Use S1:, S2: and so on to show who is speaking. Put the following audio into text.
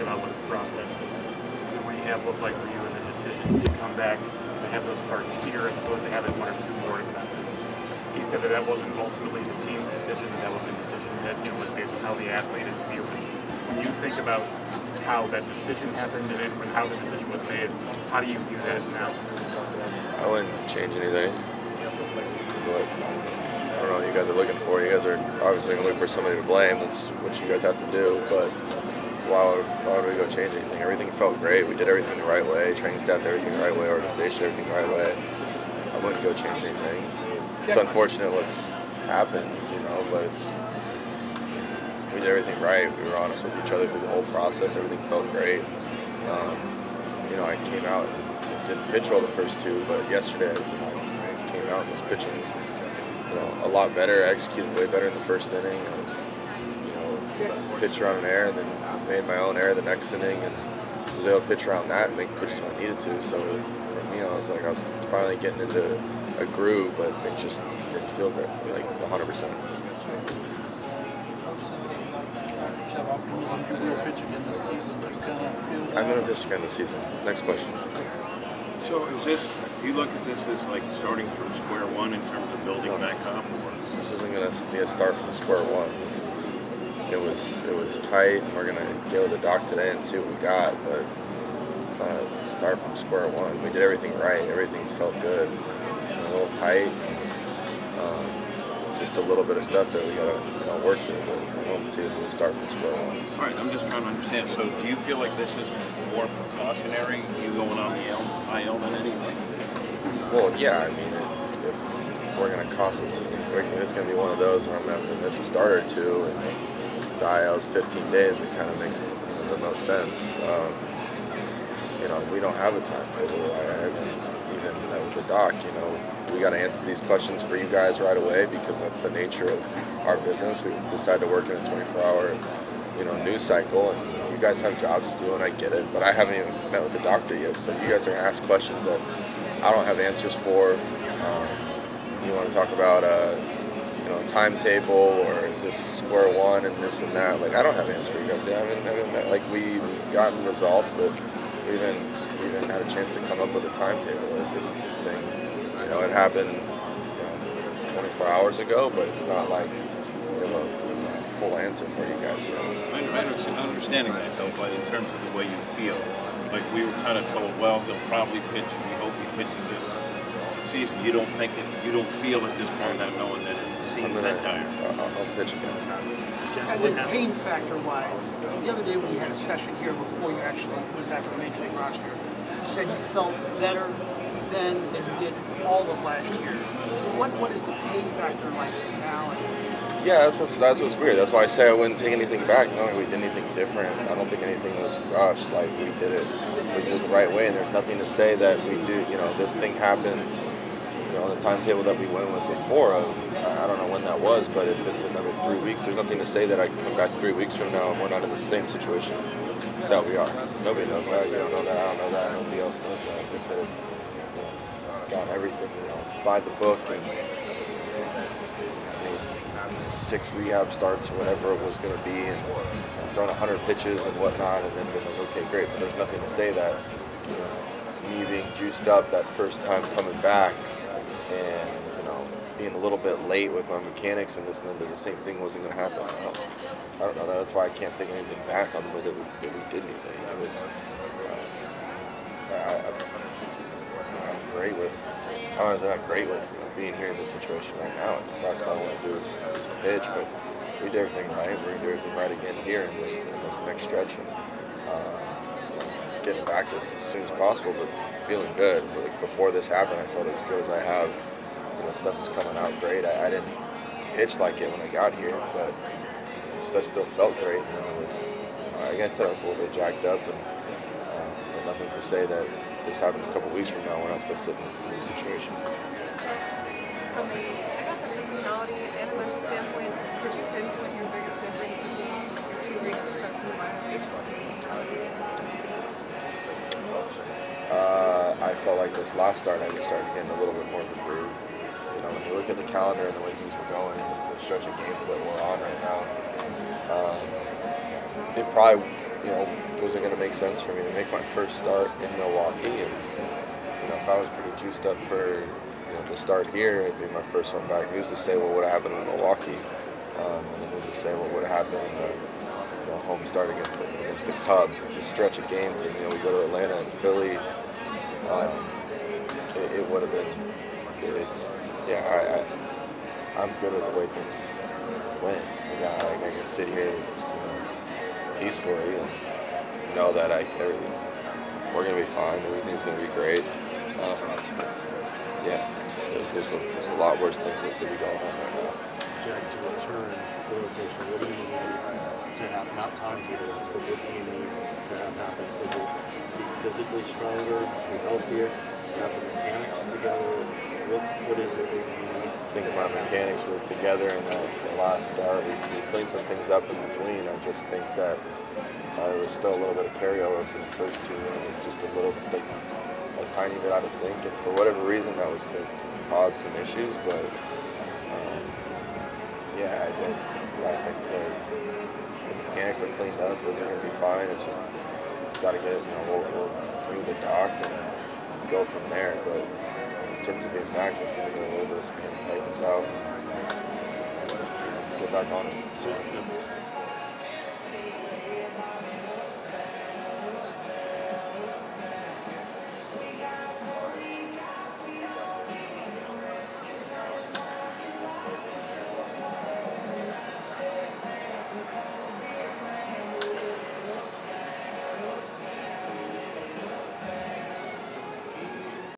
S1: about what the process and the rehab looked like for you and the decision to come back and have those starts here as opposed to having one or two more in Memphis. He said that wasn't ultimately the team's decision, that was a decision that was based on how the athlete is feeling. When you think about how that decision happened and how the decision was made, how do you view that now?
S2: I wouldn't change anything. But I don't know what you guys are looking for. You guys are obviously going to look for somebody to blame. That's what you guys have to do. But why would we go change anything? Everything felt great. We did everything the right way. Training staff did everything the right way. Organization, everything the right way. I wouldn't go change anything. It's unfortunate what's happened, but we did everything right. We were honest with each other through the whole process. Everything felt great. I came out and didn't pitch well the first two, but yesterday I came out and was pitching, a lot better. Executed way better in the first inning. Pitched around an error and then made my own error the next inning and was able to pitch around that and make pitches when I needed to. So for me, I was finally getting into a groove, but it just didn't feel good, 100%. I'm going to pitch again this season. Next question.
S3: So do you look at this as like starting from square one in terms of building back up? Or?
S2: This isn't going to be a start from square one. It was tight, and we're going to go to the doc today and see what we got, but it's not a start from square one. We did everything right. Everything's felt good. A little tight. Just a little bit of stuff that we got to work through, but I don't see it as a start from square one.
S3: All right, I'm just trying to understand. So do you feel like this is more precautionary, you going on the IL than anything?
S2: Well, yeah. I mean, if we're going to cost it, it's going to be one of those where I'm going to have to miss a start or two, and the IL is 15 days. It kind of makes the most sense. We don't have a timetable. Even with the doc, we got to answer these questions for you guys right away because that's the nature of our business. We decided to work in a 24-hour, news cycle, and you guys have jobs to do, and I get it. But I haven't even met with the doctor yet, so you guys are going to ask questions that I don't have answers for. You want to talk about timetable, or is this square one and this and that? I don't have answers for you guys. I haven't met, we've gotten results, but we haven't had a chance to come up with a timetable of this thing. It happened 24 hours ago, but it's not like we have a full answer for you guys.
S3: I'm understanding that, though, but in terms of the way you feel, we were kind of told, well, he'll probably pitch. We hope he pitches this season. You don't feel at this point, not knowing that it seems that tired.
S2: I'll pitch again.
S4: And then pain factor-wise, the other day when you had a session here before you actually went back to the Major League roster, you said you felt better then than you did all of last year. What is the pain factor like now?
S2: Yeah, that's what's weird. That's why I say I wouldn't take anything back, knowing we did anything different. I don't think anything was rushed. We did it the right way, and there's nothing to say that we do. This thing happens. The timetable that we went with before. I don't know when that was, but if it's another 3 weeks, there's nothing to say that I can come back 3 weeks from now and we're not in the same situation that we are. Nobody knows that. You don't know that. I don't know that. Nobody else knows that. We could have got everything, by the book and 6 rehab starts or whatever it was going to be, and thrown 100 pitches and whatnot, and then been like, okay, great. But there's nothing to say that me being juiced up that first time coming back and being a little bit late with my mechanics and this and that, the same thing wasn't going to happen. I don't know. That's why I can't take anything back on the way that we did anything. It was. I'm great with. I'm not great with being here in this situation right now. It sucks. All I want to do is pitch, but we did everything right. We're going to do everything right again here in this next stretch. And, getting back as soon as possible, but feeling good. Before this happened, I felt as good as I have. Stuff was coming out great. I didn't pitch like it when I got here, but the stuff still felt great. And then it was, like I said, I was a little bit jacked up, and but nothing to say that this happens a couple weeks from now. We're not still sitting in this situation.
S5: From a personality and a mental standpoint, could you pinpoint your biggest difference between your two regular starts in the lineup?
S2: I felt like this last start, I was starting getting a little bit more of a groove. When you look at the calendar and the way things were going, the stretch of games that we're on right now, it probably wasn't going to make sense for me to make my first start in Milwaukee. And if I was pretty juiced up for the start here, it'd be my first one back. Who's to say what would have happened in Milwaukee? And then who's to say what would have happened in home start against the Cubs? It's a stretch of games, and we go to Atlanta and Philly. It would have been. I'm good with the way things went. I can sit here, peacefully and know that we're gonna be fine. Everything's gonna be great. There's a lot worse things that could be going on right now.
S1: Jack, to return the rotation, what do you need to have, not timetable, but what do you need to have happen? Is it be physically stronger, be healthier, have the mechanics together? What is it that you need?
S2: I think my mechanics were together in the last start. We cleaned some things up in between. I just think that there was still a little bit of carryover from the first two innings, just a tiny bit out of sync, and for whatever reason that was to cause some issues. But I think the mechanics are cleaned up. Those are going to be fine. It's just got to get it. We'll move the dock and go from there. But in terms of being back, just going to get a little bit of speed and tighten this out and get back on it.